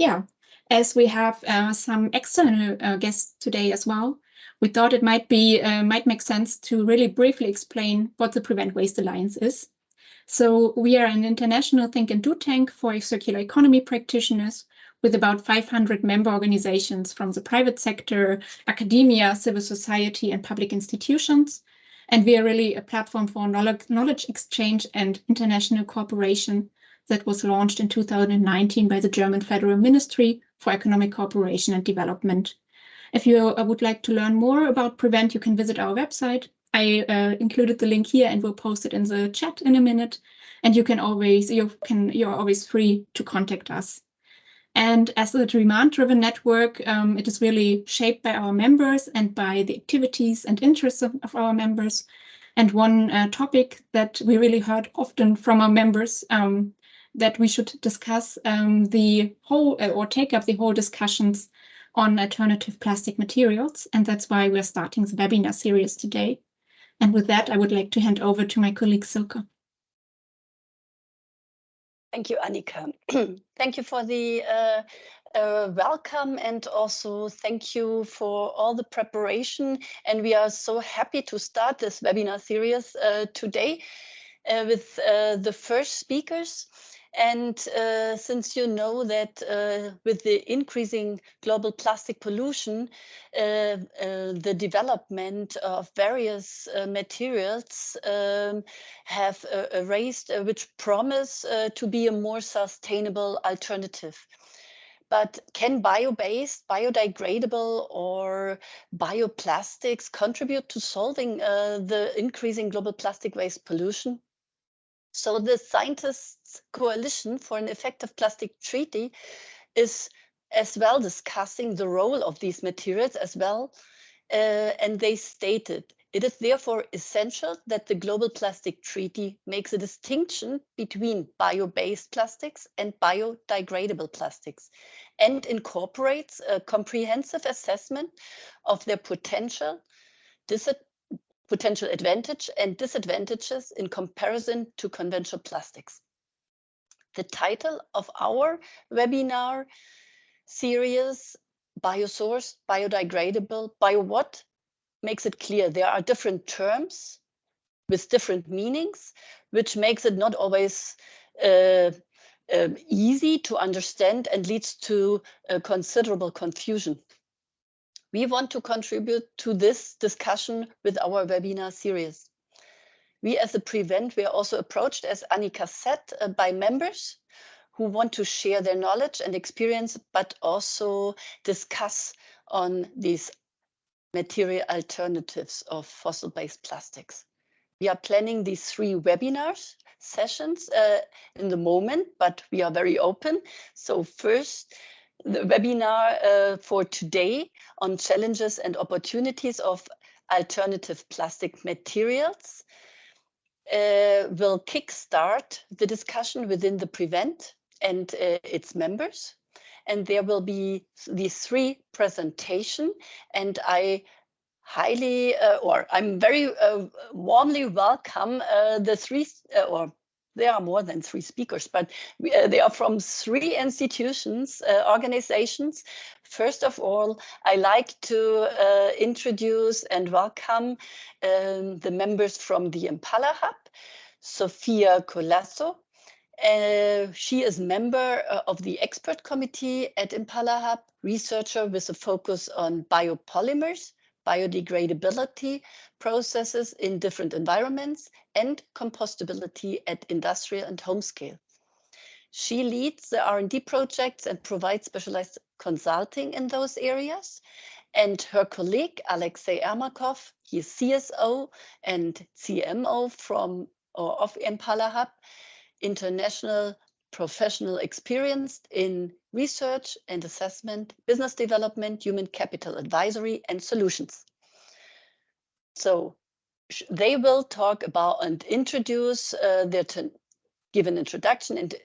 Yeah, as we have some external guests today as well, we thought it might make sense to really briefly explain what the Prevent Waste Alliance is. So we are an international think and do tank for circular economy practitioners with about 500 member organizations from the private sector, academia, civil society, and public institutions. And we are really a platform for knowledge exchange and international cooperation that was launched in 2019 by the German Federal Ministry for Economic Cooperation and Development. If you would like to learn more about Prevent, you can visit our website. I included the link here and will post it in the chat in a minute. And you're always free to contact us. And as a demand-driven network, it is really shaped by our members and by the activities and interests of our members. And one topic that we really heard often from our members that we should discuss the whole or take up the whole discussions on alternative plastic materials. And that's why we're starting the webinar series today. And with that, I would like to hand over to my colleague Silke. Thank you, Annika. Thank you for the welcome, and also thank you for all the preparation. And we are so happy to start this webinar series today with the first speakers. And since you know that with the increasing global plastic pollution, the development of various materials have raised which promise to be a more sustainable alternative. But can bio-based, biodegradable, or bioplastics contribute to solving the increasing global plastic waste pollution? So the Scientists' Coalition for an Effective Plastic Treaty is as well discussing the role of these materials as well. And they stated, it is therefore essential that the Global Plastic Treaty makes a distinction between bio-based plastics and biodegradable plastics and incorporates a comprehensive assessment of their potential advantage and disadvantages in comparison to conventional plastics. The title of our webinar series, Biosourced, Biodegradable, Bio what, makes it clear there are different terms with different meanings, which makes it not always easy to understand and leads to considerable confusion. We want to contribute to this discussion with our webinar series. We as a Prevent, we are also approached, as Annika said, by members who want to share their knowledge and experience, but also discuss on these material alternatives of fossil-based plastics. We are planning these 3 webinars sessions in the moment, but we are very open. So first, the webinar for today on challenges and opportunities of alternative plastic materials will kickstart the discussion within the Prevent and its members. And there will be these 3 presentations, and I highly, I'm very warmly welcome the 3, or there are more than 3 speakers, but they are from 3 institutions, organizations. First of all, I like to introduce and welcome the members from the Impala Hub, Sofia Colasso. She is member of the expert committee at Impala Hub, researcher with a focus on biopolymers, biodegradability processes in different environments, and compostability at industrial and home scale. She leads the R&D projects and provides specialized consulting in those areas. And her colleague, Alexei Ermakov, he is CSO and CMO of Impala Hub, international professional experience in research and assessment, business development, human capital advisory, and solutions. So they will talk about and introduce give an introduction and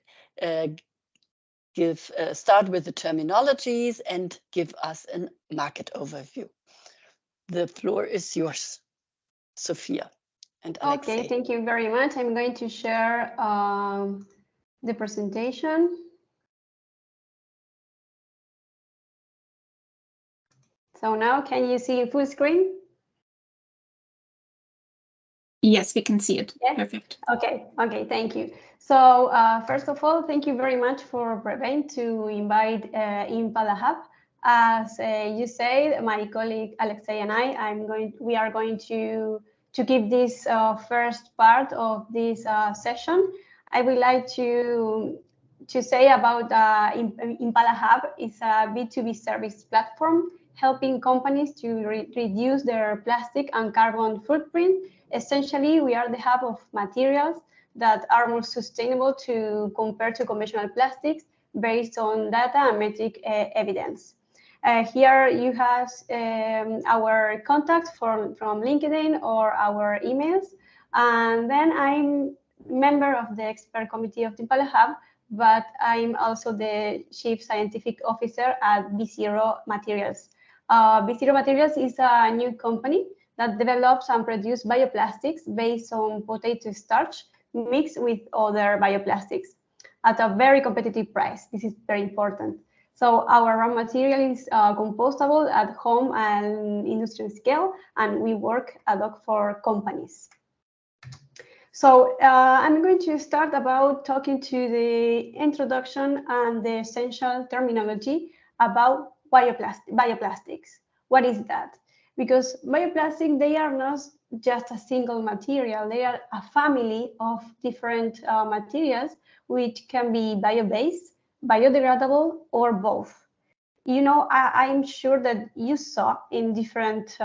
start with the terminologies and give us a market overview. The floor is yours, Sophia and Alexei. Okay, thank you very much. I'm going to share the presentation. So now can you see full screen? Yes, we can see it. Yes? Perfect. Okay, thank you. So first of all, thank you very much for Prevent to invite Impala Hub. As you said, my colleague Alexei and we are going to give this first part of this session. I would like to say about Impala Hub. It's a B2B service platform helping companies to reduce their plastic and carbon footprint. Essentially, we are the hub of materials that are more sustainable to compare to conventional plastics based on data and metric evidence. Here you have our contacts from LinkedIn or our emails. And then I'm member of the expert committee of the Impala Hub, but I'm also the chief scientific officer at B0 Materials. B0 Materials is a new company that develops and produces bioplastics based on potato starch mixed with other bioplastics at a very competitive price. This is very important. So our raw material is compostable at home and industrial scale, and we work ad hoc for companies. So I'm going to start about talking to the introduction and the essential terminology about bioplastics. What is that? Because bioplastics, they are not just a single material. They are a family of different materials, which can be bio-based, biodegradable, or both. You know, I'm sure that you saw in different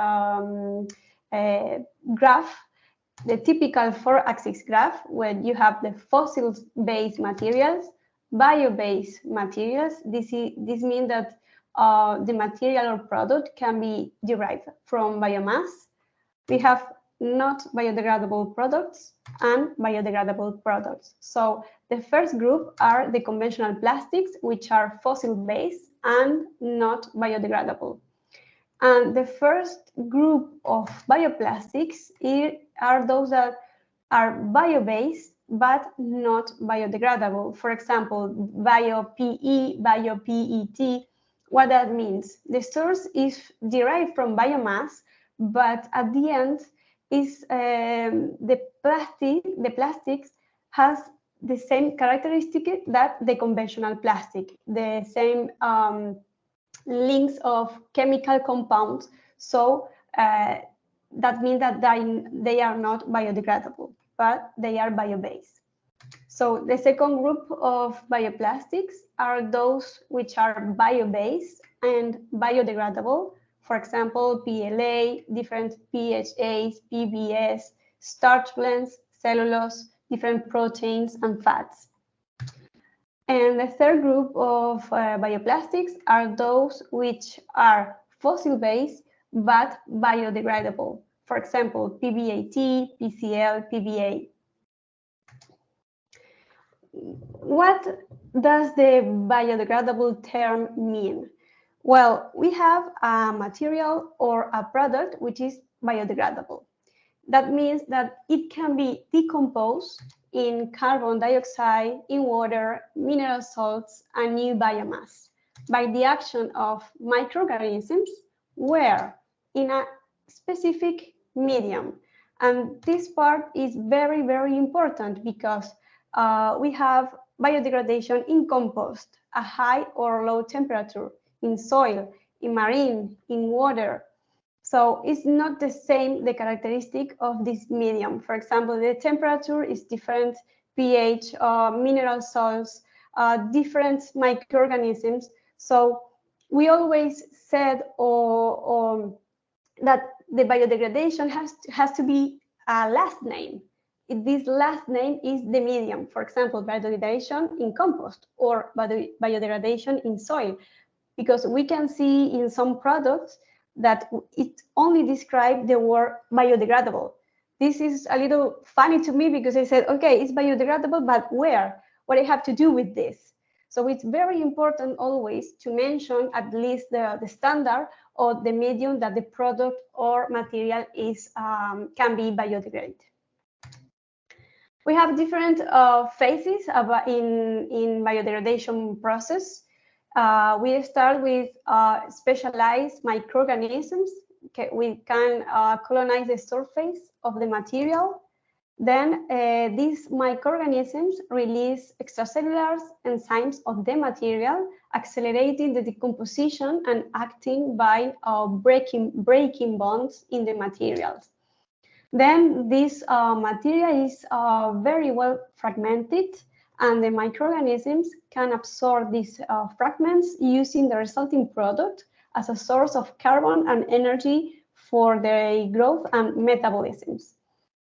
graph the typical 4-axis graph where you have the fossil-based materials, bio-based materials. This means that the material or product can be derived from biomass. We have not biodegradable products and biodegradable products. So the first group are the conventional plastics, which are fossil-based and not biodegradable. And the first group of bioplastics are those that are bio-based but not biodegradable. For example, bio-PE, bio-PET. What that means? The source is derived from biomass, but at the end, is the plastics has the same characteristic that the conventional plastic, the same links of chemical compounds. So that means that they are not biodegradable, but they are bio-based. So the second group of bioplastics are those which are bio-based and biodegradable. For example, PLA, different PHAs, PBS, starch blends, cellulose, different proteins and fats. And the third group of bioplastics are those which are fossil-based but biodegradable. For example, PBAT, PCl, PBA. What does the biodegradable term mean? Well, we have a material or a product which is biodegradable. That means that it can be decomposed in carbon dioxide, in water, mineral salts, and new biomass by the action of microorganisms where in a specific medium. And this part is very, very important because we have biodegradation in compost, a high or low temperature, in soil, in marine, in water. So it's not the same, the characteristic of this medium. For example, the temperature is different, pH, mineral salts, different microorganisms. So we always said that the biodegradation has to be a last name. This last name is the medium. For example, biodegradation in compost or biodegradation in soil, because we can see in some products that it only describes the word biodegradable. This is a little funny to me because I said, okay, it's biodegradable, but where? What I have to do with this? So it's very important always to mention at least the standard or the medium that the product or material is can be biodegraded. We have different phases in biodegradation process. We start with specialized microorganisms. Okay, we can colonize the surface of the material. Then these microorganisms release extracellular enzymes of the material, accelerating the decomposition and acting by breaking bonds in the materials. Then this material is very well fragmented, and the microorganisms can absorb these fragments using the resulting product as a source of carbon and energy for their growth and metabolisms.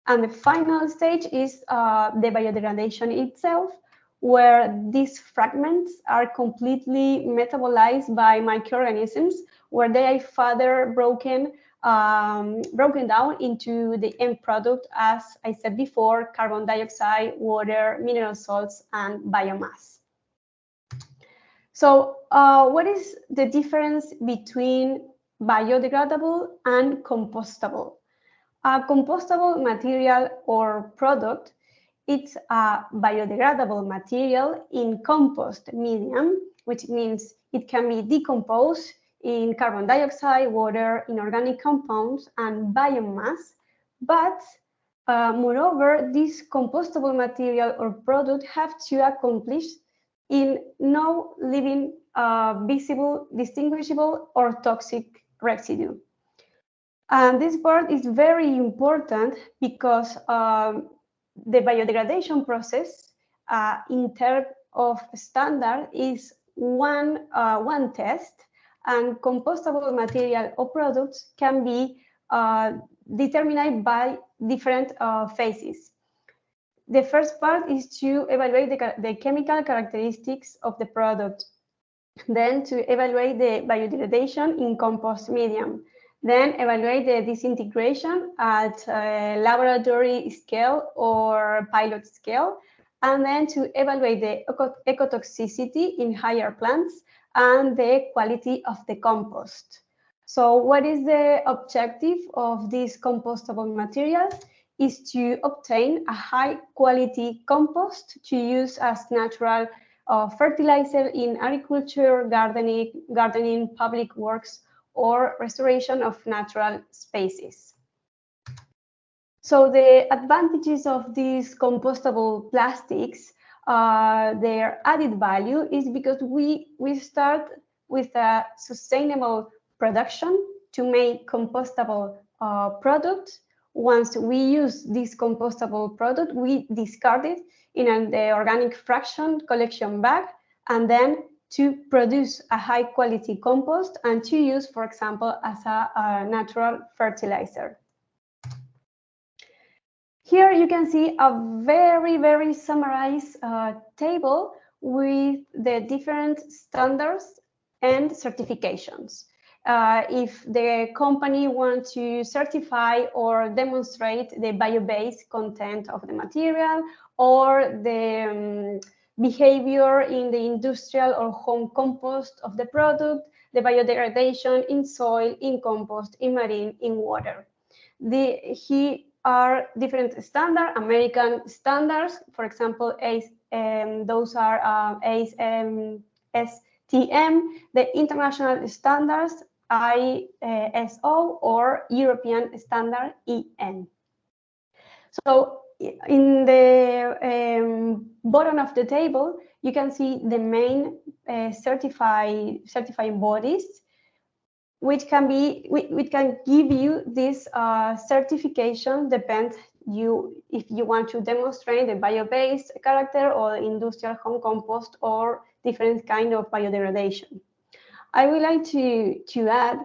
And the final stage is the biodegradation itself, where these fragments are completely metabolized by microorganisms, where they are further broken down into the end product, as I said before, carbon dioxide, water, mineral salts, and biomass. So what is the difference between biodegradable and compostable? A compostable material or product, it's a biodegradable material in compost medium, which means it can be decomposed in carbon dioxide, water, inorganic compounds, and biomass. But moreover, this compostable material or product have to accomplish in no living, visible, distinguishable, or toxic residue. And this part is very important because the biodegradation process in terms of standard is one test, and compostable material or products can be determined by different phases. The first part is to evaluate the chemical characteristics of the product, then to evaluate the biodegradation in compost medium, then evaluate the disintegration at laboratory scale or pilot scale, and then to evaluate the ecotoxicity in higher plants and the quality of the compost. So what is the objective of these compostable materials? Is to obtain a high quality compost to use as natural fertilizer in agriculture, gardening, public works, or restoration of natural spaces. So the advantages of these compostable plastics, their added value is because we start with a sustainable production to make compostable products. Once we use this compostable product, we discard it in the organic fraction collection bag, and then to produce a high quality compost and to use, for example, as a natural fertilizer. Here you can see a very summarized table with the different standards and certifications. If the company wants to certify or demonstrate the bio-based content of the material, or the behavior in the industrial or home compost of the product, the biodegradation in soil, in compost, in marine, in water. Here are different standards, American standards, for example, those are STM, the international standards, ISO, or European standard, EN. So in the bottom of the table, you can see the main certifying bodies, which can give you this certification. Depends if you want to demonstrate the bio-based character or industrial home compost or different kind of biodegradation. I would like to add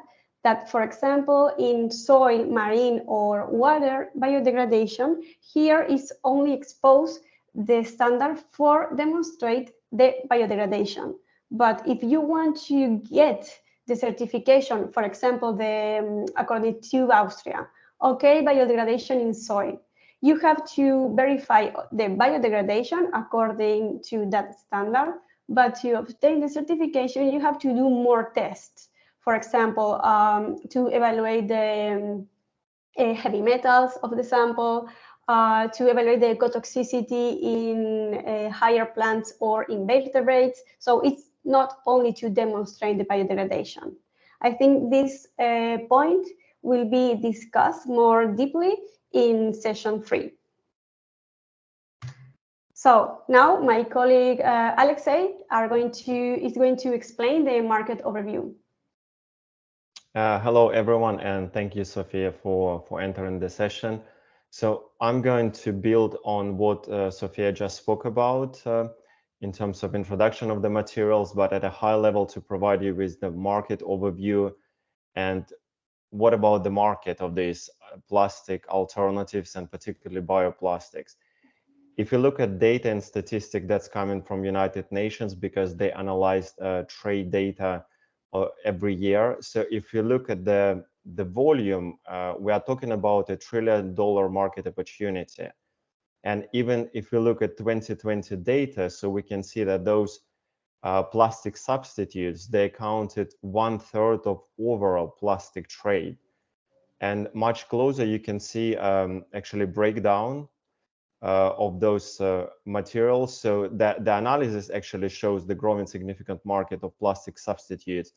that, for example, in soil, marine, or water biodegradation, here is only exposed the standard for demonstrate the biodegradation. But if you want to get the certification, for example, according to Austria, okay, biodegradation in soil, you have to verify the biodegradation according to that standard. But to obtain the certification, you have to do more tests. For example, to evaluate the heavy metals of the sample, to evaluate the ecotoxicity in higher plants or invertebrates. So it's not only to demonstrate the biodegradation. I think this point will be discussed more deeply in session 3. So now my colleague Alexei is going to explain the market overview. Hello, everyone, and thank you, Sophia, for entering the session. So I'm going to build on what Sophia just spoke about in terms of introduction of the materials, but at a high level to provide you with the market overview and what about the market of these plastic alternatives and particularly bioplastics. If you look at data and statistic that's coming from United Nations, because they analyzed trade data every year. So if you look at the volume, we are talking about $1 trillion market opportunity. And even if you look at 2020 data, so we can see that those plastic substitutes, they accounted 1/3 of overall plastic trade. And much closer, you can see actually breakdown of those materials. So that the analysis actually shows the growing significant market of plastic substitutes.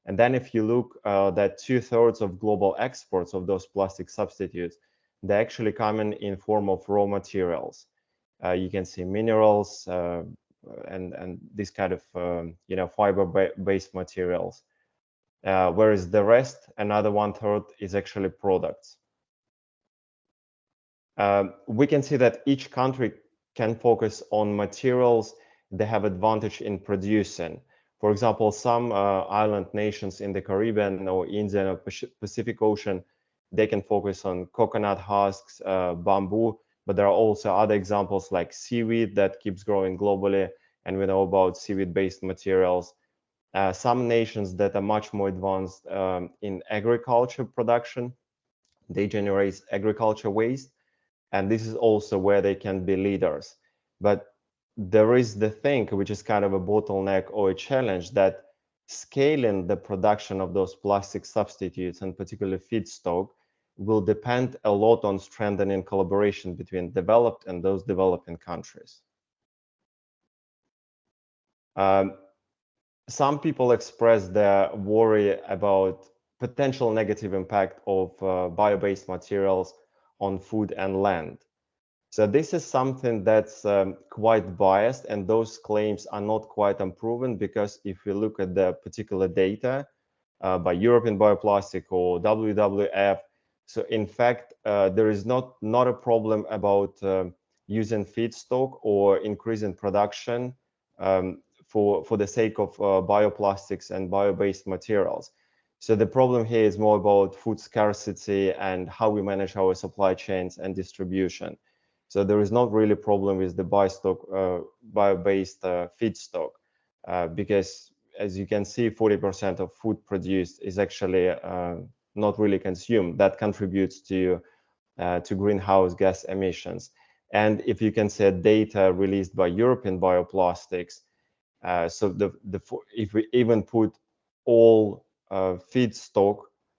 And then if you look that 2/3 of global exports of those plastic substitutes, they actually come in form of raw materials. You can see minerals and this kind of fiber-based materials. Whereas the rest, another 1/3, is actually products. We can see that each country can focus on materials they have advantage in producing. For example, some island nations in the Caribbean or Indian or Pacific Ocean, they can focus on coconut husks, bamboo, but there are also other examples like seaweed that keeps growing globally, and we know about seaweed-based materials. Some nations that are much more advanced in agriculture production, they generate agriculture waste, and this is also where they can be leaders. But there is the thing, which is kind of a bottleneck or a challenge, that scaling the production of those plastic substitutes and particularly feedstock will depend a lot on strengthening collaboration between developed and those developing countries. Some people express their worry about potential negative impact of bio-based materials on food and land. So this is something that's quite biased, and those claims are not quite unproven, because if you look at the particular data by European Bioplastic or WWF, so in fact, there is not a problem about using feedstock or increasing production for the sake of bioplastics and bio-based materials. So the problem here is more about food scarcity and how we manage our supply chains and distribution. So there is not really a problem with the bio-based feedstock, because as you can see, 40% of food produced is actually not really consumed. That contributes to greenhouse gas emissions. And if you can see data released by European Bioplastics, so if we even put all feedstock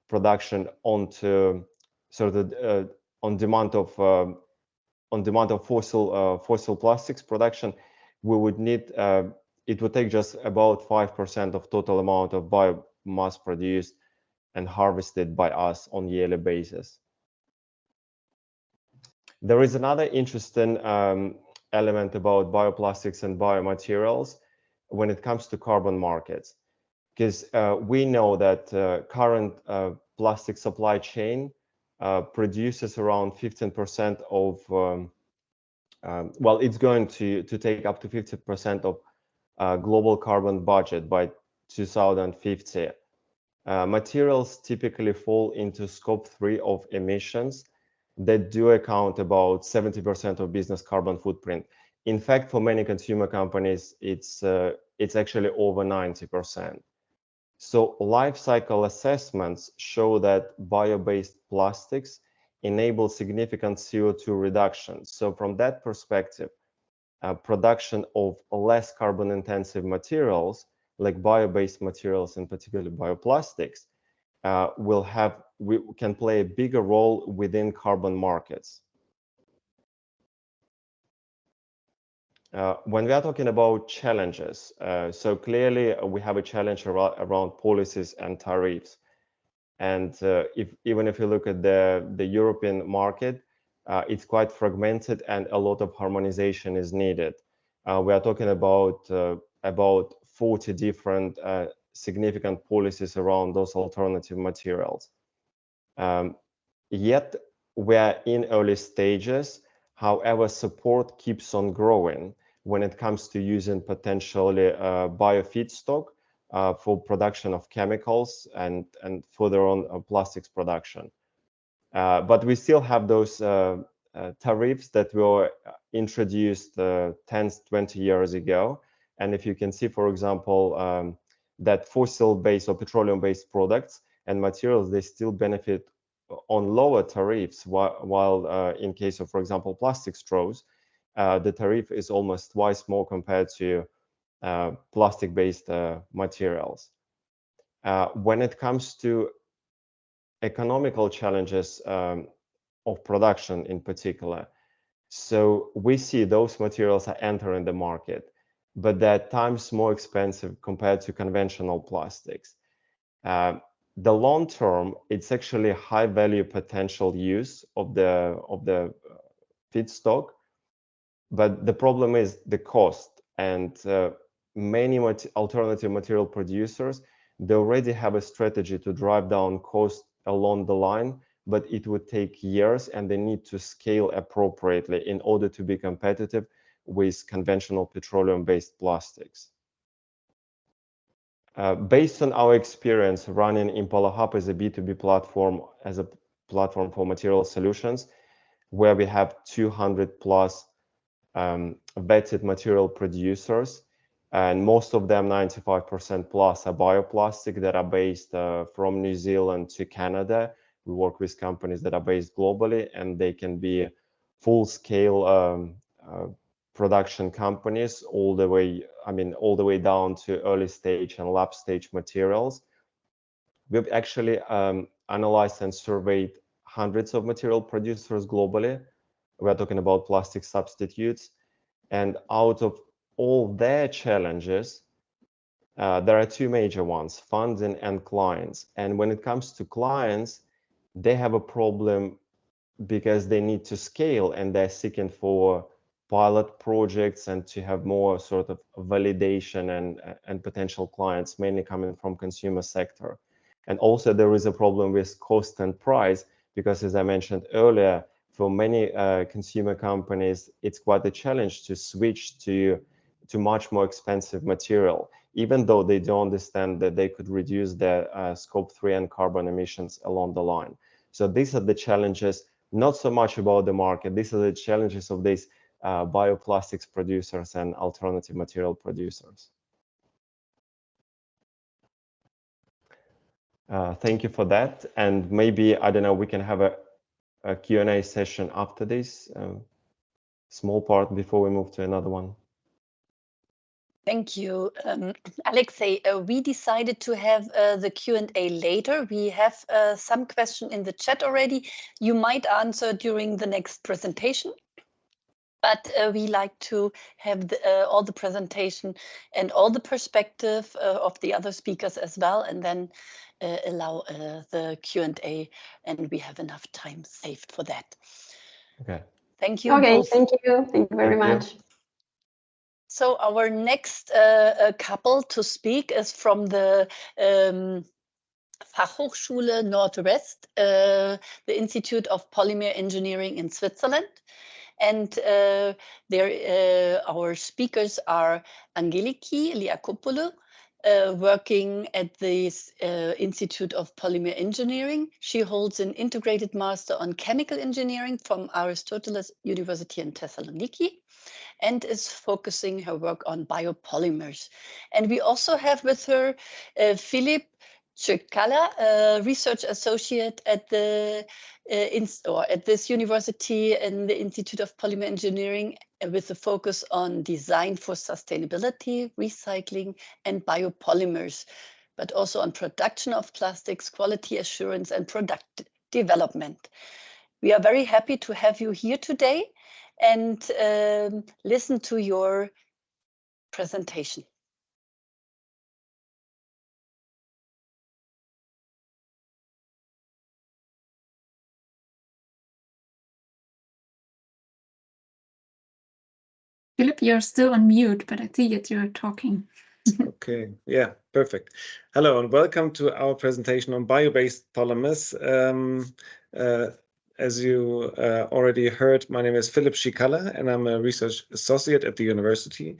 production onto sort of on demand of fossil plastics production, we would need it would take just about 5% of total amount of biomass produced and harvested by us on yearly basis. There is another interesting element about bioplastics and biomaterials when it comes to carbon markets, because we know that current plastic supply chain produces around 15% of, well, it's going to take up to 50% of global carbon budget by 2050. Materials typically fall into scope 3 of emissions that do account about 70% of business carbon footprint. In fact, for many consumer companies, it's actually over 90%. So life cycle assessments show that bio-based plastics enable significant CO2 reduction. So from that perspective, production of less carbon intensive materials like bio-based materials, and particularly bioplastics, we can play a bigger role within carbon markets. when we are talking about challenges, so clearly we have a challenge around policies and tariffs. And even if you look at the European market, it's quite fragmented and a lot of harmonization is needed. We are talking about 40 different significant policies around those alternative materials. Yet we are in early stages. However, support keeps on growing when it comes to using potentially bio feedstock for production of chemicals and further on plastics production. But we still have those tariffs that were introduced 10, 20 years ago. And if you can see, for example, that fossil-based or petroleum-based products and materials, they still benefit on lower tariffs, while in case of, for example, plastic straws, the tariff is almost twice more compared to plastic-based materials. When it comes to economical challenges of production in particular, so we see those materials are entering the market, but they're at times more expensive compared to conventional plastics. The long term, it's actually high value potential use of the feedstock, but the problem is the cost. And many alternative material producers, they already have a strategy to drive down cost along the line, but it would take years and they need to scale appropriately in order to be competitive with conventional petroleum-based plastics. Based on our experience running Impala Hub as a B2B platform, as a platform for material solutions, where we have 200 plus vetted material producers, and most of them, 95% plus, are bioplastic that are based from New Zealand to Canada. We work with companies that are based globally, and they can be full-scale production companies all the way down to early stage and lab stage materials. We've actually analyzed and surveyed hundreds of material producers globally. We're talking about plastic substitutes, and out of all their challenges, there are two major ones: funding and clients. And when it comes to clients, they have a problem because they need to scale and they're seeking for pilot projects and to have more sort of validation and potential clients, mainly coming from consumer sector. And also there is a problem with cost and price, because as I mentioned earlier, for many consumer companies, it's quite a challenge to switch to much more expensive material, even though they don't understand that they could reduce their scope 3 and carbon emissions along the line. So these are the challenges, not so much about the market. These are the challenges of these bioplastics producers and alternative material producers. Thank you for that. And maybe, I don't know, we can have a Q&A session after this small part before we move to another one. Thank you, Alexei. We decided to have the Q&A later. We have some question in the chat already. You might answer during the next presentation, but we like to have all the presentation and all the perspective of the other speakers as well, and then allow the Q&A, and we have enough time saved for that. Okay. Thank you. Okay, both. thank you. Thank you very much. So our next couple to speak is from the Fachhochschule Nordwest, the Institute of Polymer Engineering in Switzerland. And our speakers are Angeliki Liakopoulou, working at the Institute of Polymer Engineering. She holds an integrated master on chemical engineering from Aristoteles University in Thessaloniki, and is focusing her work on biopolymers. And we also have with her Philip Chikala, a research associate at the at this university in the Institute of Polymer Engineering, with a focus on design for sustainability, recycling, and biopolymers, but also on production of plastics, quality assurance, and product development. We are very happy to have you here today. and listen to your presentation. Philip, you're still on mute, but I see that you're talking. Okay, yeah, perfect. Hello and welcome to our presentation on bio-based polymers. As you already heard, my name is Philip Schikala and I'm a research associate at the university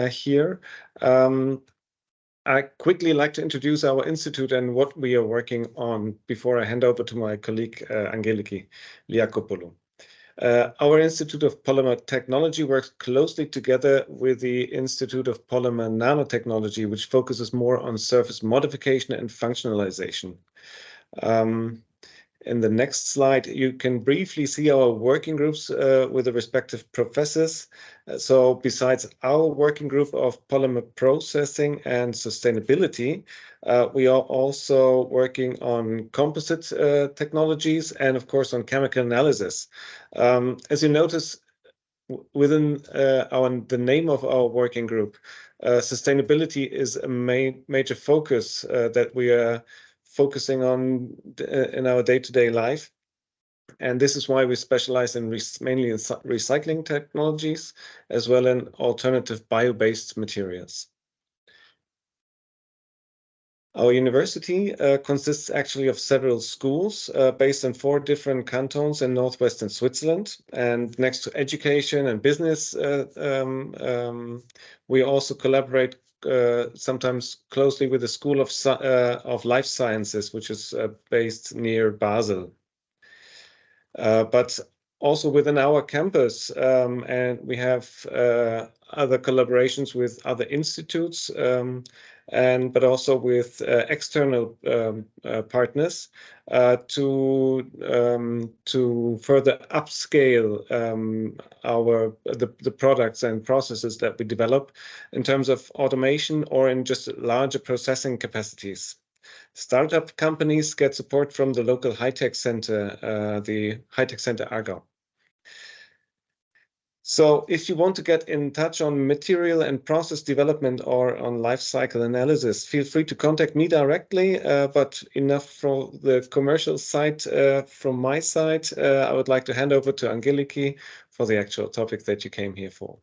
here. I quickly like to introduce our institute and what we are working on before I hand over to my colleague Angeliki Liakopoulou. Our Institute of Polymer Technology works closely together with the Institute of Polymer Nanotechnology, which focuses more on surface modification and functionalization. In the next slide, you can briefly see our working groups with the respective professors. So besides our working group of polymer processing and sustainability, we are also working on composite technologies and of course on chemical analysis. As you notice, within the name of our working group, sustainability is a major focus that we are focusing on in our day-to-day life. And this is why we specialize in mainly in recycling technologies as well as alternative bio-based materials. Our university consists actually of several schools based in 4 different cantons in northwestern Switzerland. And next to education and business, we also collaborate sometimes closely with the School of Life Sciences, which is based near Basel. But also within our campus, and we have other collaborations with other institutes, but also with external partners to further upscale the products and processes that we develop in terms of automation or in just larger processing capacities. Startup companies get support from the local high-tech center, the high-tech center Aargau. So if you want to get in touch on material and process development or on life cycle analysis, feel free to contact me directly, but enough for the commercial side. From my side, I would like to hand over to Angeliki for the actual topic that you came here for.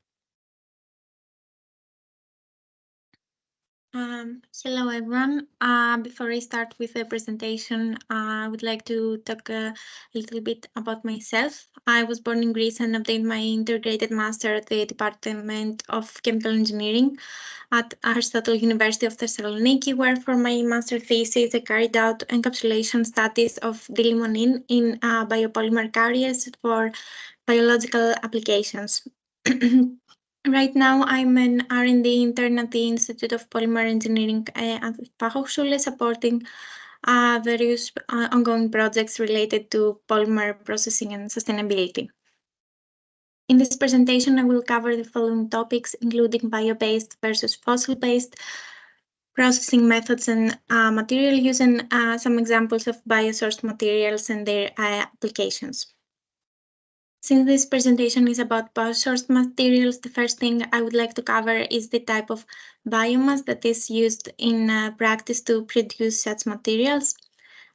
Hello everyone. Before I start with the presentation, I would like to talk a little bit about myself. I was born in Greece and obtained my integrated master at the Department of Chemical Engineering at Aristotle University of Thessaloniki, where for my master thesis I carried out encapsulation studies of D-limonene in biopolymer carriers for biological applications. Right now, I'm an R&D intern at the Institute of Polymer Engineering at Fachhochschule, supporting various ongoing projects related to polymer processing and sustainability. In this presentation, I will cover the following topics, including bio-based versus fossil-based processing methods and material use, and some examples of biosourced materials and their applications. Since this presentation is about biosourced materials, the first thing I would like to cover is the type of biomass that is used in practice to produce such materials.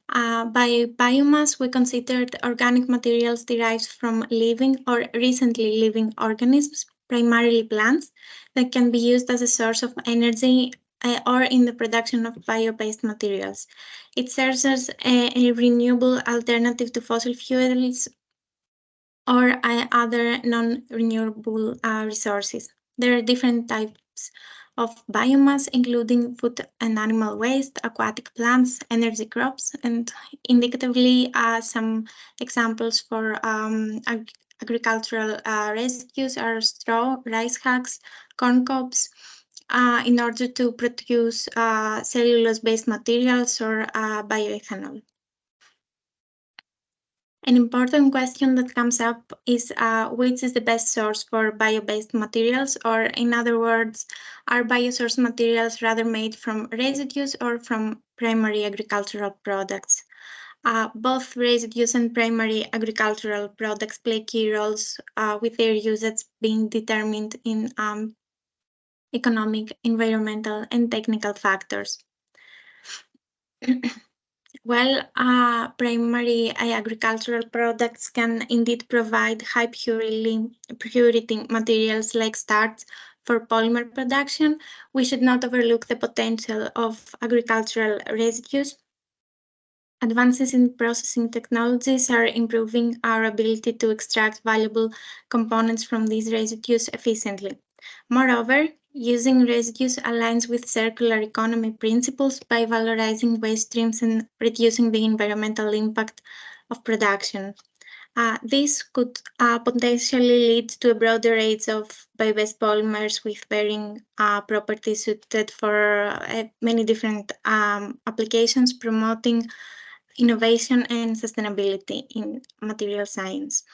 By biomass, we considered organic materials derived from living or recently living organisms, primarily plants, that can be used as a source of energy or in the production of bio-based materials. It serves as a renewable alternative to fossil fuels or other non-renewable resources. There are different types of biomass, including food and animal waste, aquatic plants, energy crops, and indicatively some examples for agricultural residues are straw, rice husks, corn cobs, in order to produce cellulose-based materials or bioethanol. An important question that comes up is which is the best source for bio-based materials, or in other words, are biosourced materials rather made from residues or from primary agricultural products? Both residues and primary agricultural products play key roles, with their usage being determined in economic, environmental, and technical factors. While primary agricultural products can indeed provide high purity materials like starch for polymer production, we should not overlook the potential of agricultural residues. Advances in processing technologies are improving our ability to extract valuable components from these residues efficiently. Moreover, using residues aligns with circular economy principles by valorizing waste streams and reducing the environmental impact of production. This could potentially lead to a broader range of bio-based polymers with varying properties suited for many different applications, promoting innovation and sustainability in material science.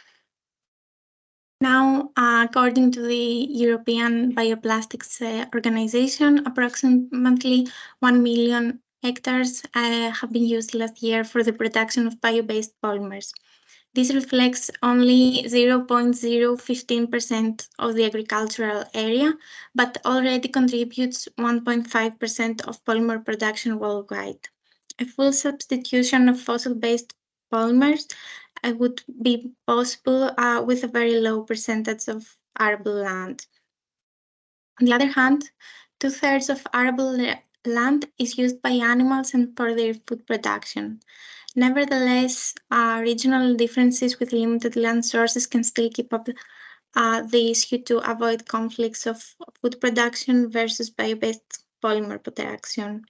Now, according to the European Bioplastics Organization, approximately 1 million hectares have been used last year for the production of bio-based polymers. This reflects only 0.015% of the agricultural area, but already contributes 1.5% of polymer production worldwide. A full substitution of fossil-based polymers would be possible with a very low percentage of arable land. On the other hand, 2/3 of arable land is used by animals and for their food production. Nevertheless, regional differences with limited land sources can still keep up the issue to avoid conflicts of food production versus bio-based polymer production.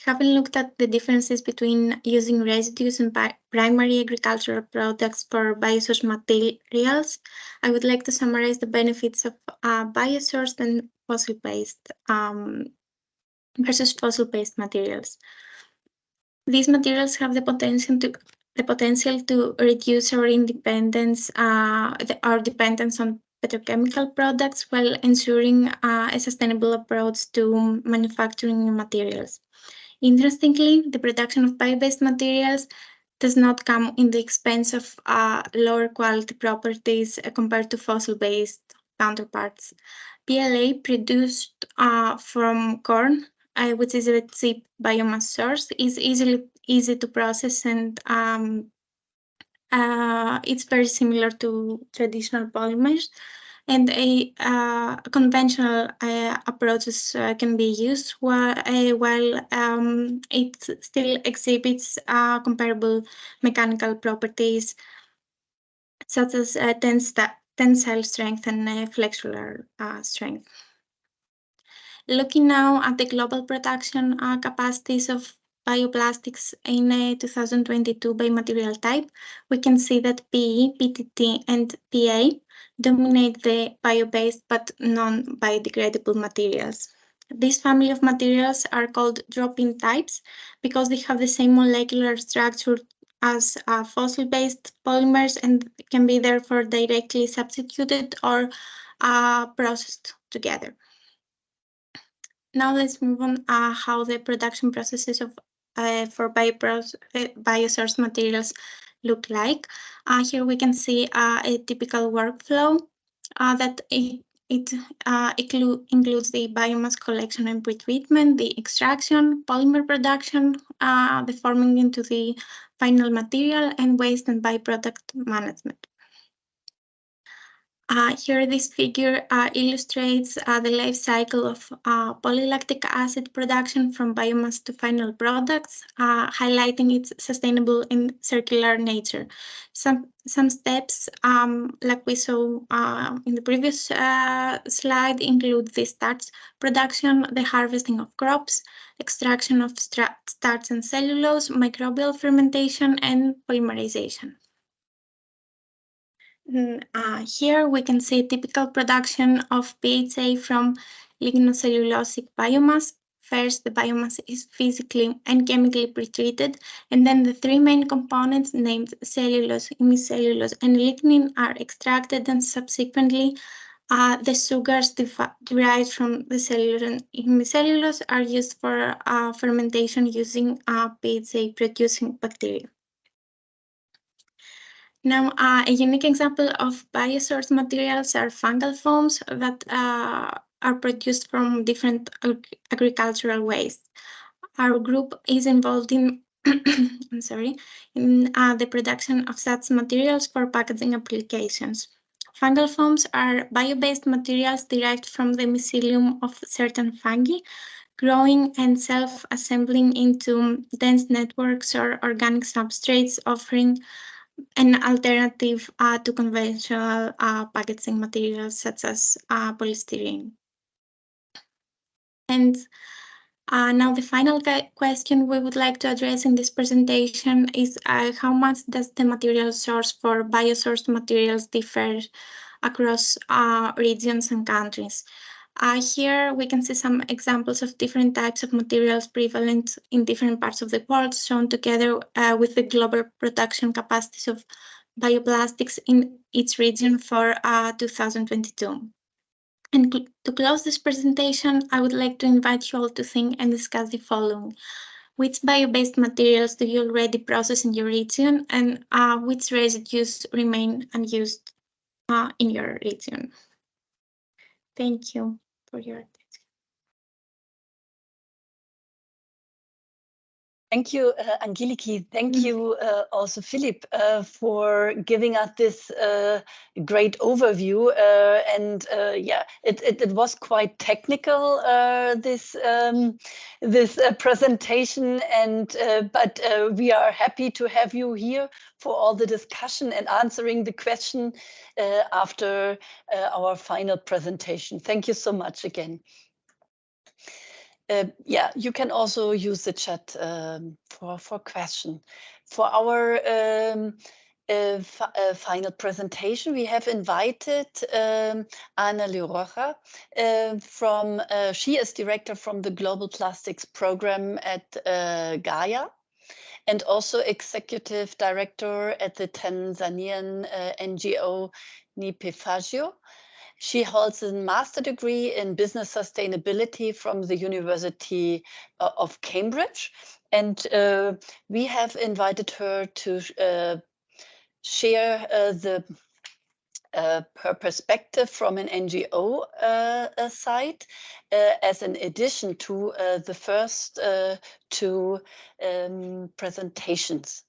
Having looked at the differences between using residues and primary agricultural products for biosourced materials, I would like to summarize the benefits of biosourced and fossil-based versus fossil-based materials. These materials have the potential to reduce our dependence on petrochemical products while ensuring a sustainable approach to manufacturing new materials. Interestingly, the production of bio-based materials does not come in the expense of lower quality properties compared to fossil-based counterparts. PLA produced from corn, which is a cheap biomass source, is easy to process, and it's very similar to traditional polymers. And conventional approaches can be used while it still exhibits comparable mechanical properties such as tensile strength and flexural strength. Looking now at the global production capacities of bioplastics in 2022 by material type, we can see that PE, PTT, and PA dominate the bio-based but non-biodegradable materials. This family of materials are called drop-in types because they have the same molecular structure as fossil-based polymers and can be therefore directly substituted or processed together. Now let's move on how the production processes of for biosourced materials look like. Here we can see a typical workflow that it includes the biomass collection and pretreatment, the extraction, polymer production, the forming into the final material, and waste and byproduct management. Here, this figure illustrates the life cycle of polylactic acid production from biomass to final products, highlighting its sustainable and circular nature. Some steps, like we saw in the previous slide, include the starch production, the harvesting of crops, extraction of starch and cellulose, microbial fermentation, and polymerization. Here we can see typical production of PHA from lignocellulosic biomass. First, the biomass is physically and chemically pretreated, and then the three main components named cellulose, hemicellulose, and lignin are extracted and subsequently The sugars derived from the cellulose are used for fermentation using PHA-producing bacteria. Now, a unique example of biosourced materials are fungal foams that are produced from different agricultural waste. Our group is involved in I'm sorry, in the production of such materials for packaging applications. Fungal foams are bio-based materials derived from the mycelium of certain fungi, growing and self-assembling into dense networks or organic substrates, offering an alternative to conventional packaging materials such as polystyrene. And now the final question we would like to address in this presentation is how much does the material source for biosourced materials differ across regions and countries? Here we can see some examples of different types of materials prevalent in different parts of the world, shown together with the global production capacities of bioplastics in each region for 2022. And to close this presentation, I would like to invite you all to think and discuss the following. Which bio-based materials do you already process in your region, and which residues remain unused in your region? Thank you for your attention. Thank you, Angeliki. Thank you also, Philip, for giving us this great overview. Yeah, it was quite technical, this presentation, but we are happy to have you here for all the discussion and answering the question after our final presentation. Thank you so much again. Yeah, you can also use the chat for question. For our final presentation, we have invited Ana Liroja she is director from the Global Plastics Program at Gaia, and also executive director at the Tanzanian NGO Nipefagio. She holds a master's degree in business sustainability from the University of Cambridge. And we have invited her to share her perspective from an NGO side as an addition to the first two presentations.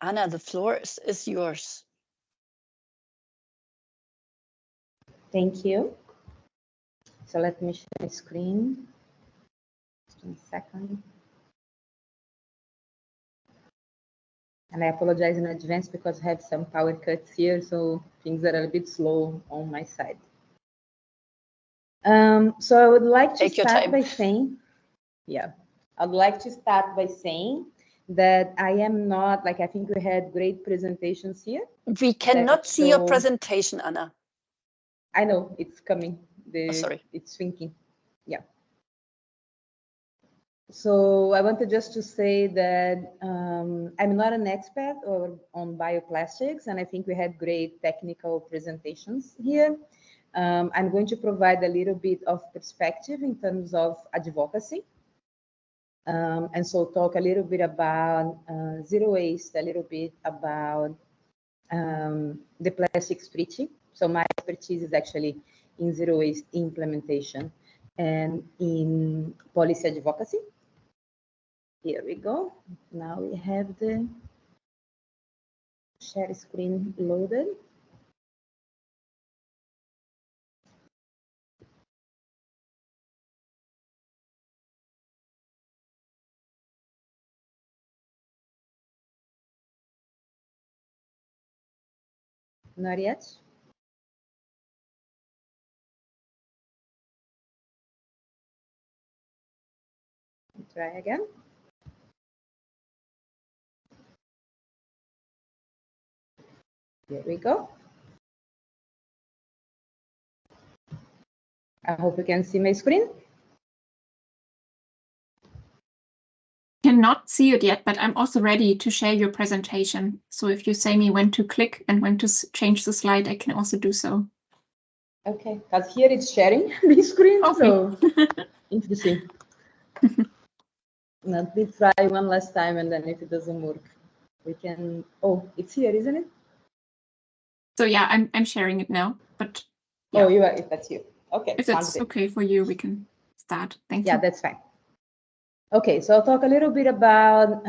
Anna, the floor is yours. Thank you. So let me share my screen. Just 1 second. And I apologize in advance because I have some power cuts here, so things are a bit slow on my side. So I would like to start by saying, I'd like to start by saying that I am not, like, I think we had great presentations here. We cannot see your presentation, Anna. I know, it's coming. Sorry. It's shrinking. Yeah. So I wanted just to say that I'm not an expert on bioplastics, and I think we had great technical presentations here. I'm going to provide a little bit of perspective in terms of advocacy. And so talk a little bit about zero waste, a little bit about the plastics treaty. So my expertise is actually in zero waste implementation and in policy advocacy. Here we go. Now we have the share screen loaded. Not yet. Try again. There we go. I hope you can see my screen. Cannot see it yet, but I'm also ready to share your presentation. So if you say me when to click and when to change the slide, I can also do so. Okay, because here it's sharing the screen, Okay. so interesting. Let me try one last time, and then if it doesn't work, we can. Oh, it's here, isn't it? So yeah, I'm sharing it now. But yeah. Oh, you are. If that's you, okay. If that's okay for you, we can start. Thank you. Yeah, that's fine. Okay, so I'll talk a little bit about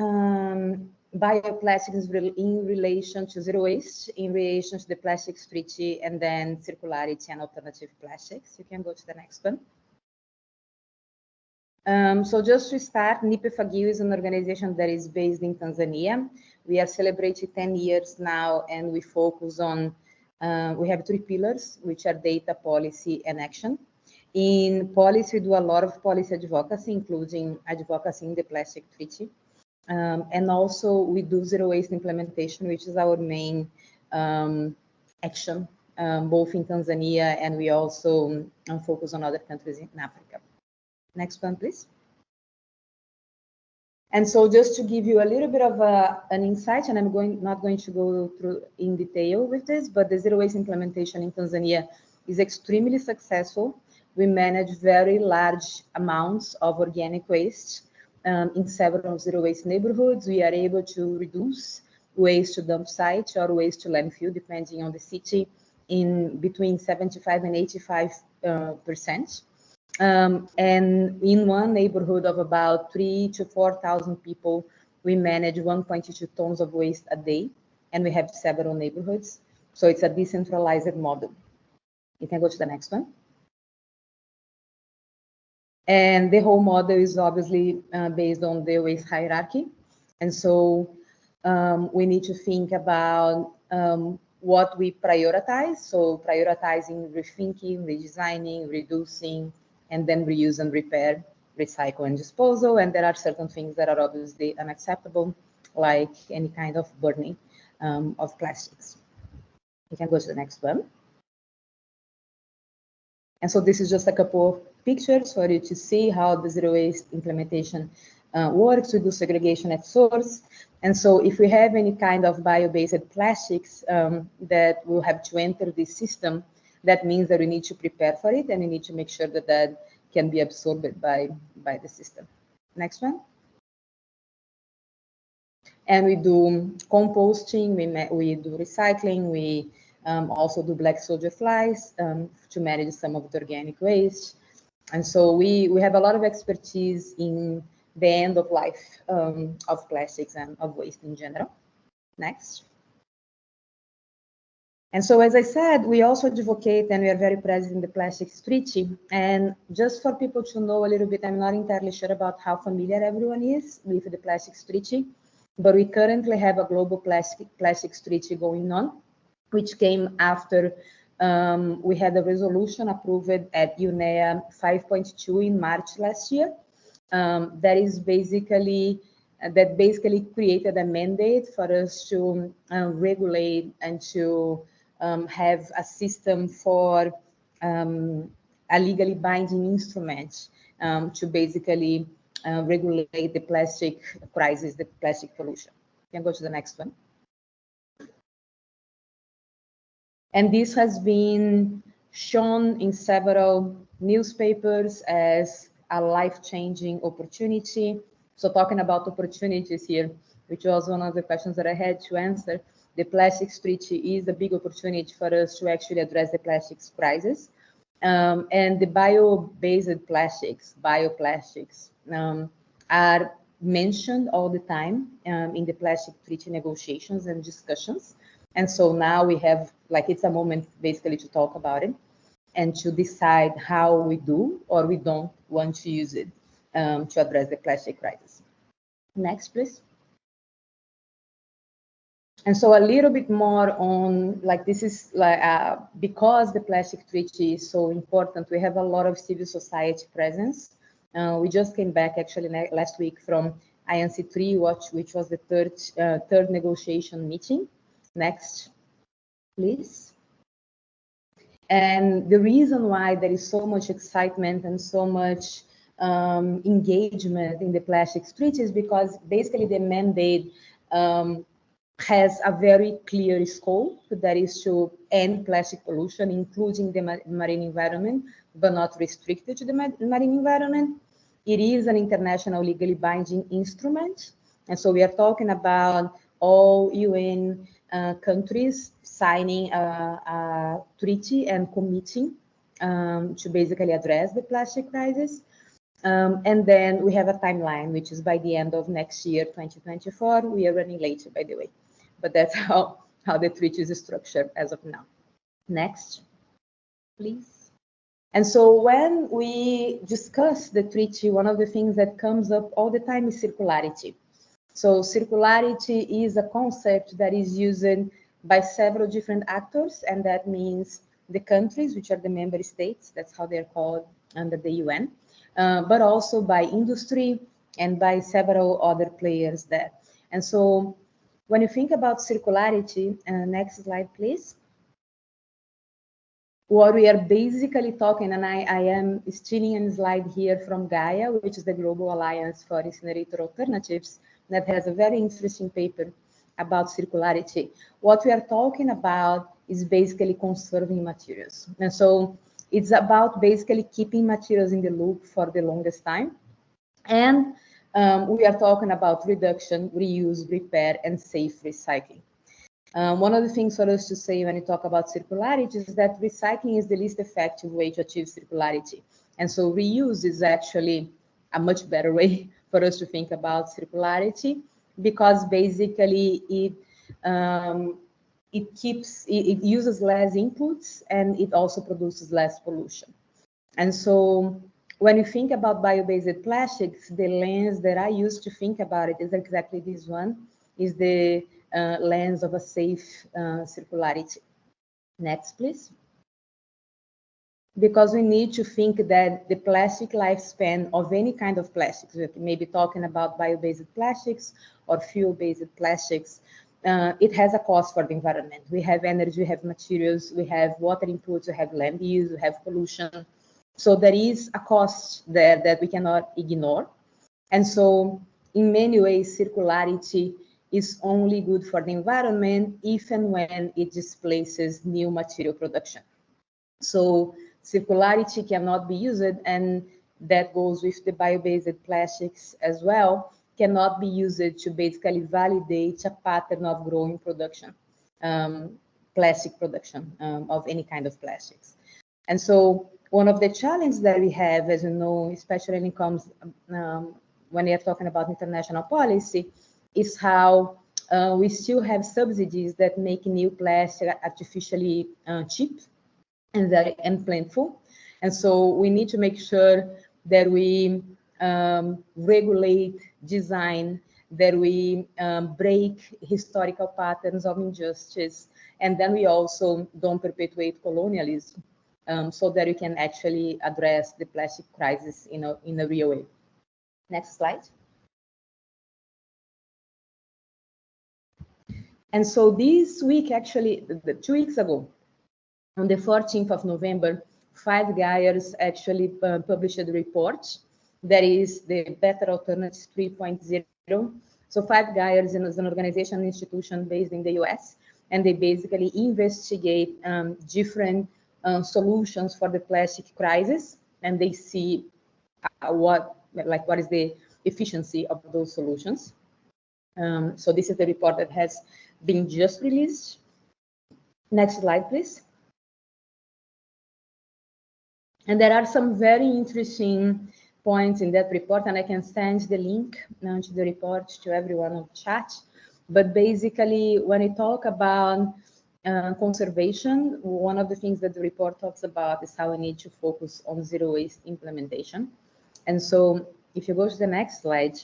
bioplastics in relation to zero waste, in relation to the plastics treaty, and then circularity and alternative plastics. You can go to the next one. So just to start, Nipe Fagio is an organization that is based in Tanzania. We are celebrating 10 years now, and we focus on, we have 3 pillars, which are data, policy, and action. In policy, we do a lot of policy advocacy, including advocacy in the plastic treaty. And also we do zero waste implementation, which is our main action, both in Tanzania, and we also focus on other countries in Africa. Next one, please. And so just to give you a little bit of an insight, and I'm not going to go through in detail with this, but the zero waste implementation in Tanzania is extremely successful. We manage very large amounts of organic waste in several zero waste neighborhoods. We are able to reduce waste to dump sites or waste to landfill, depending on the city, in between 75 and 85%. And in one neighborhood of about 3,000 to 4,000 people, we manage 1.2 tons of waste a day, and we have several neighborhoods. So it's a decentralized model. You can go to the next one. And the whole model is obviously based on the waste hierarchy. And so we need to think about what we prioritize. So prioritizing rethinking, redesigning, reducing, and then reuse and repair, recycle and disposal. And there are certain things that are obviously unacceptable, like any kind of burning of plastics. You can go to the next one. And so this is just a couple of pictures for you to see how the zero waste implementation works. We do segregation at source. And so if we have any kind of bio-based plastics that will have to enter this system, that means that we need to prepare for it, and we need to make sure that that can be absorbed by the system. Next one. And we do composting, we do recycling, we also do black soldier flies to manage some of the organic waste. And so we have a lot of expertise in the end of life of plastics and of waste in general. Next. And so, as I said, we also advocate, and we are very present in the plastics treaty. And just for people to know a little bit, I'm not entirely sure about how familiar everyone is with the plastics treaty, but we currently have a global plastics treaty going on, which came after we had a resolution approved at UNEA 5.2 in March last year. That basically created a mandate for us to regulate and to have a system for a legally binding instrument to basically regulate the plastic crisis, the plastic pollution. You can go to the next one. And this has been shown in several newspapers as a life-changing opportunity. So talking about opportunities here, which was one of the questions that I had to answer, the plastics treaty is a big opportunity for us to actually address the plastics crisis. And the bio-based plastics, bioplastics, are mentioned all the time in the plastic treaty negotiations and discussions. And so now we have, like, it's a moment basically to talk about it and to decide how we do or we don't want to use it to address the plastic crisis. Next, please. And so a little bit more on, like, this is like, because the plastic treaty is so important, we have a lot of civil society presence. We just came back actually last week from INC3, which was the third negotiation meeting. Next, please. And the reason why there is so much excitement and so much engagement in the plastics treaty is because basically the mandate has a very clear scope, that is to end plastic pollution, including the marine environment, but not restricted to the marine environment. It is an international legally binding instrument. And so we are talking about all UN countries signing a treaty and committing to basically address the plastic crisis. And then we have a timeline, which is by the end of next year, 2024. We are running later, by the way, but that's how the treaty is structured as of now. Next, please. And so when we discuss the treaty, one of the things that comes up all the time is circularity. So circularity is a concept that is used by several different actors, and that means the countries, which are the member states, that's how they're called under the UN, but also by industry and by several other players there. And so when you think about circularity, next slide, please. What we are basically talking, and I am stealing a slide here from Gaia, which is the Global Alliance for Incinerator Alternatives, that has a very interesting paper about circularity. What we are talking about is basically conserving materials. And so it's about basically keeping materials in the loop for the longest time. And we are talking about reduction, reuse, repair, and safe recycling. One of the things for us to say when we talk about circularity is that recycling is the least effective way to achieve circularity. And so reuse is actually a much better way for us to think about circularity, because basically it uses less inputs and it also produces less pollution. And so when you think about bio-based plastics, the lens that I use to think about it is exactly this one, is the lens of a safe circularity. Next, please. Because we need to think that the plastic lifespan of any kind of plastics, we may be talking about bio-based plastics or fuel-based plastics, it has a cost for the environment. We have energy, we have materials, we have water inputs, we have land use, we have pollution. So there is a cost there that we cannot ignore. And so in many ways, circularity is only good for the environment if and when it displaces new material production. So circularity cannot be used, and that goes with the bio-based plastics as well, cannot be used to basically validate a pattern of growing production, plastic production of any kind of plastics. And so one of the challenges that we have, as you know, especially when it comes, when we are talking about international policy, is how we still have subsidies that make new plastic artificially cheap and very plentiful. And so we need to make sure that we regulate, design, that we break historical patterns of injustice, and then we also don't perpetuate colonialism, so that we can actually address the plastic crisis in a real way. Next slide. And so this week, actually, 2 weeks ago, on the 14th of November, Five Gyres actually published a report that is the Better Alternatives 3.0. So Five Gyres is an organization, institution based in the US, and they basically investigate different solutions for the plastic crisis, and they see what is the efficiency of those solutions. So this is the report that has been just released. Next slide, please. And there are some very interesting points in that report, and I can send the link to the report to everyone on chat. But basically, when we talk about conservation, one of the things that the report talks about is how we need to focus on zero waste implementation. And so if you go to the next slide,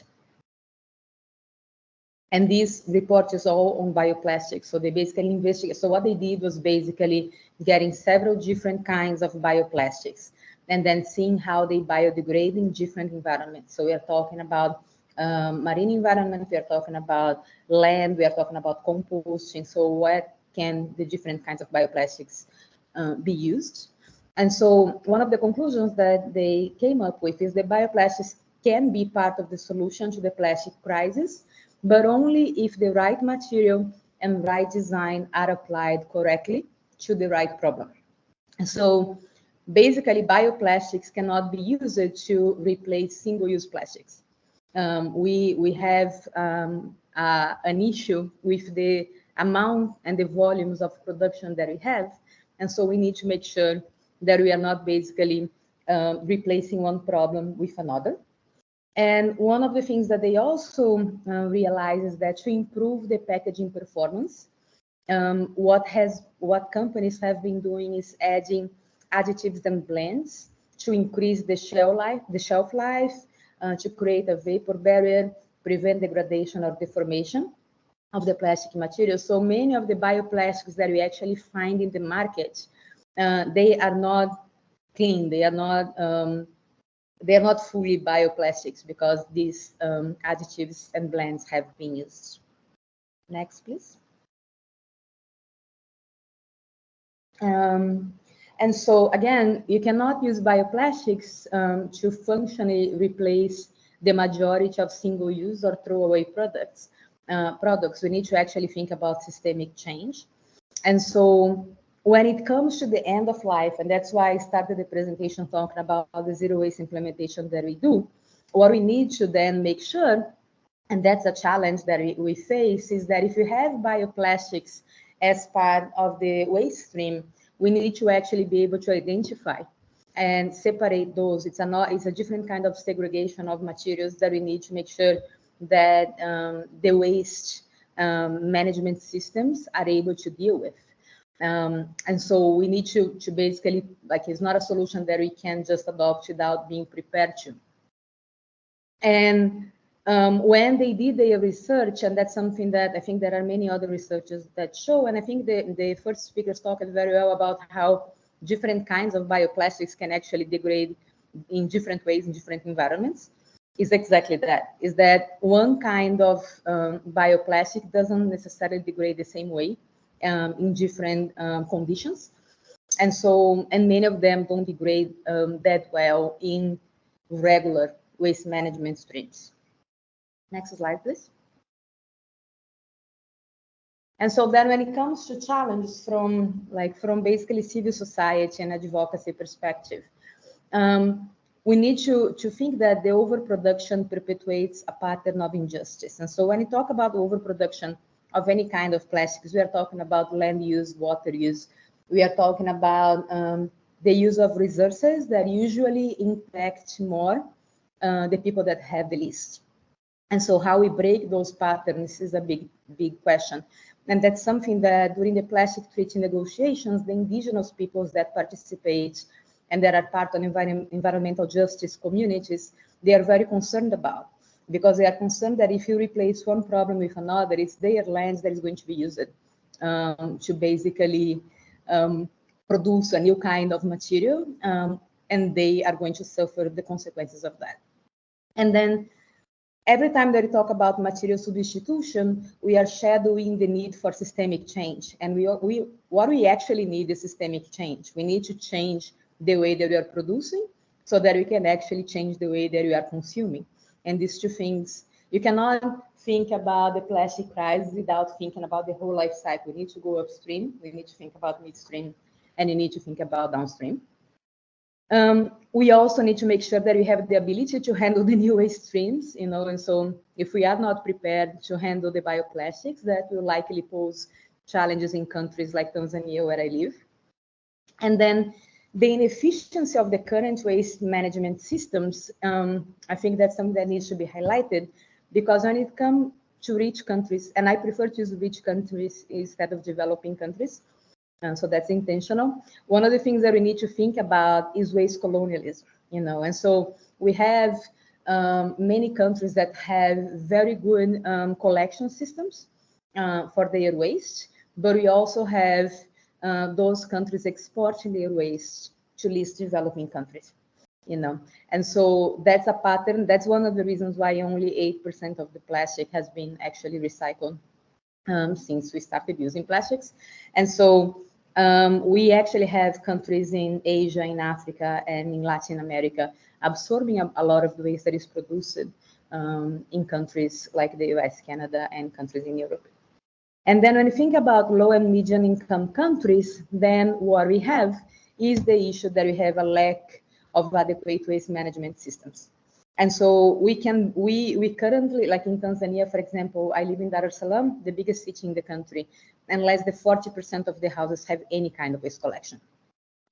and this report is all on bioplastics. So they basically investigate. So what they did was basically getting several different kinds of bioplastics and then seeing how they biodegrade in different environments. So we are talking about marine environment, we are talking about land, we are talking about composting. So what can the different kinds of bioplastics be used? And so one of the conclusions that they came up with is that bioplastics can be part of the solution to the plastic crisis, but only if the right material and right design are applied correctly to the right problem. And so basically, bioplastics cannot be used to replace single-use plastics. We have an issue with the amount and the volumes of production that we have. And so we need to make sure that we are not basically replacing one problem with another. And one of the things that they also realize is that to improve the packaging performance, what companies have been doing is adding additives and blends to increase the shelf life, to create a vapor barrier, prevent degradation or deformation of the plastic material. So many of the bioplastics that we actually find in the market, they are not clean. They are not fully bioplastics because these additives and blends have been used. Next, please. And so again, you cannot use bioplastics to functionally replace the majority of single-use or throwaway products. We need to actually think about systemic change. And so when it comes to the end of life, and that's why I started the presentation talking about the zero waste implementation that we do, what we need to then make sure, and that's a challenge that we face, is that if you have bioplastics as part of the waste stream, we need to actually be able to identify and separate those. It's a different kind of segregation of materials that we need to make sure that the waste management systems are able to deal with. And so we need to basically, like, it's not a solution that we can just adopt without being prepared to. And when they did their research, and that's something that I think there are many other researchers that show, and I think the first speakers talked very well about how different kinds of bioplastics can actually degrade in different ways in different environments, is exactly that, is that one kind of bioplastic doesn't necessarily degrade the same way in different conditions. And so, and many of them don't degrade that well in regular waste management streams. Next slide, please. And so then when it comes to challenges from basically civil society and advocacy perspective, we need to think that the overproduction perpetuates a pattern of injustice. And so when we talk about overproduction of any kind of plastics, we are talking about land use, water use. We are talking about the use of resources that usually impact more the people that have the least. And so how we break those patterns is a big question. And that's something that during the plastic treaty negotiations, the indigenous peoples that participate and that are part of environmental justice communities, they are very concerned about, because they are concerned that if you replace one problem with another, it's their lands that is going to be used to basically produce a new kind of material, and they are going to suffer the consequences of that. And then every time that we talk about material substitution, we are shadowing the need for systemic change. And what we actually need is systemic change. We need to change the way that we are producing so that we can actually change the way that we are consuming. And these two things, you cannot think about the plastic crisis without thinking about the whole life cycle. We need to go upstream, we need to think about midstream, and you need to think about downstream. We also need to make sure that we have the ability to handle the new waste streams, and so if we are not prepared to handle the bioplastics, that will likely pose challenges in countries like Tanzania, where I live. And then the inefficiency of the current waste management systems, I think that's something that needs to be highlighted, because when it comes to rich countries, and I prefer to use rich countries instead of developing countries, so that's intentional. One of the things that we need to think about is waste colonialism, and so we have many countries that have very good collection systems for their waste, but we also have those countries exporting their waste to least developing countries, and so that's a pattern. That's one of the reasons why only 8% of the plastic has been actually recycled since we started using plastics. And so we actually have countries in Asia, in Africa, and in Latin America absorbing a lot of the waste that is produced in countries like the US, Canada, and countries in Europe. And then when you think about low and medium income countries, then what we have is the issue that we have a lack of adequate waste management systems. And so we currently, like in Tanzania, for example, I live in Dar es Salaam, the biggest city in the country, and less than 40% of the houses have any kind of waste collection,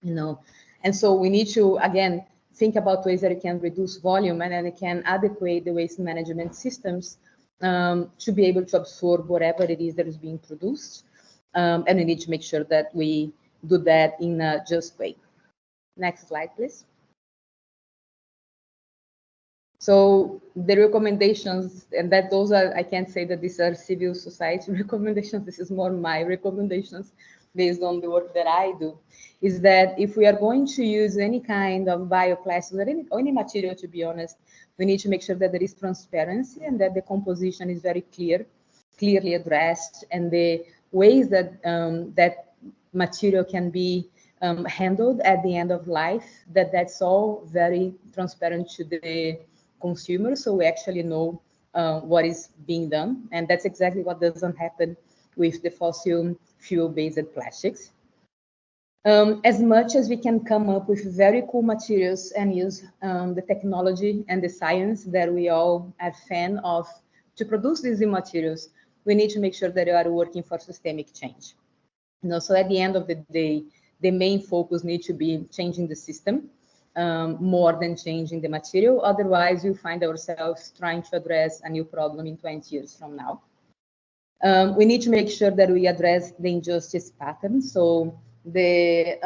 you know. And so we need to, again, think about ways that we can reduce volume and then we can adequate the waste management systems to be able to absorb whatever it is that is being produced. And we need to make sure that we do that in a just way. Next slide, please. So the recommendations, and that those are, I can't say that these are civil society recommendations, this is more my recommendations based on the work that I do, is that if we are going to use any kind of bioplastic or any material, to be honest, we need to make sure that there is transparency and that the composition is very clearly addressed, and the ways that that material can be handled at the end of life, that's all very transparent to the consumer, so we actually know what is being done. And that's exactly what doesn't happen with the fossil fuel-based plastics. As much as we can come up with very cool materials and use the technology and the science that we all are fan of to produce these new materials, we need to make sure that we are working for systemic change. You know, so at the end of the day, the main focus needs to be changing the system more than changing the material. Otherwise, you find ourselves trying to address a new problem in 20 years from now. We need to make sure that we address the injustice pattern. So the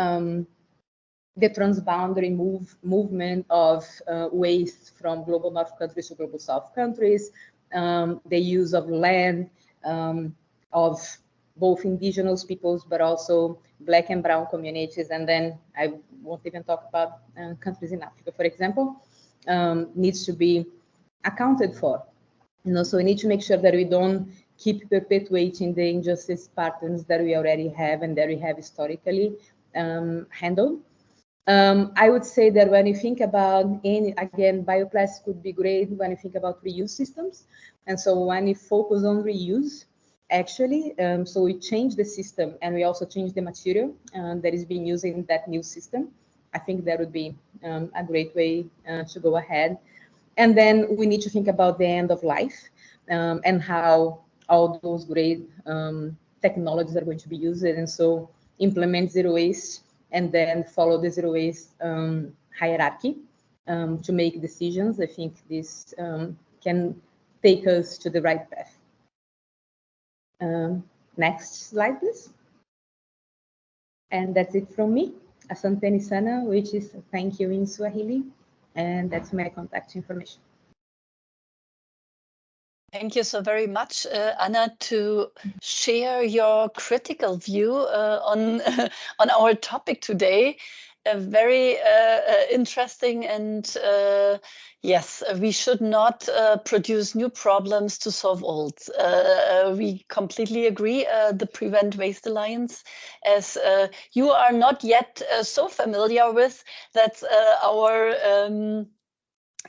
transboundary movement of waste from global north countries to global south countries, the use of land, of both indigenous peoples, but also Black and brown communities. And then I won't even talk about countries in Africa, for example, needs to be accounted for. You know, so we need to make sure that we don't keep perpetuating the injustice patterns that we already have and that we have historically handled. I would say that when you think about again, bioplastics could be great when you think about reuse systems. And so when you focus on reuse, actually, so we change the system and we also change the material that is being used in that new system. I think that would be a great way to go ahead. And then we need to think about the end of life and how all those great technologies are going to be used. And so implement zero waste and then follow the zero waste hierarchy to make decisions. I think this can take us to the right path. Next slide, please. And that's it from me. Asanteni sana, which is thank you in Swahili. And that's my contact information. Thank you so very much, Anna, to share your critical view on our topic today. Very interesting, and yes, we should not produce new problems to solve old. We completely agree. The Prevent Waste Alliance, as you are not yet so familiar with, that's our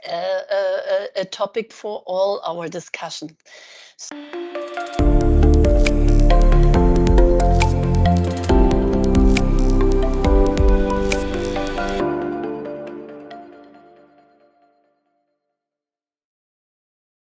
a topic for all our discussion.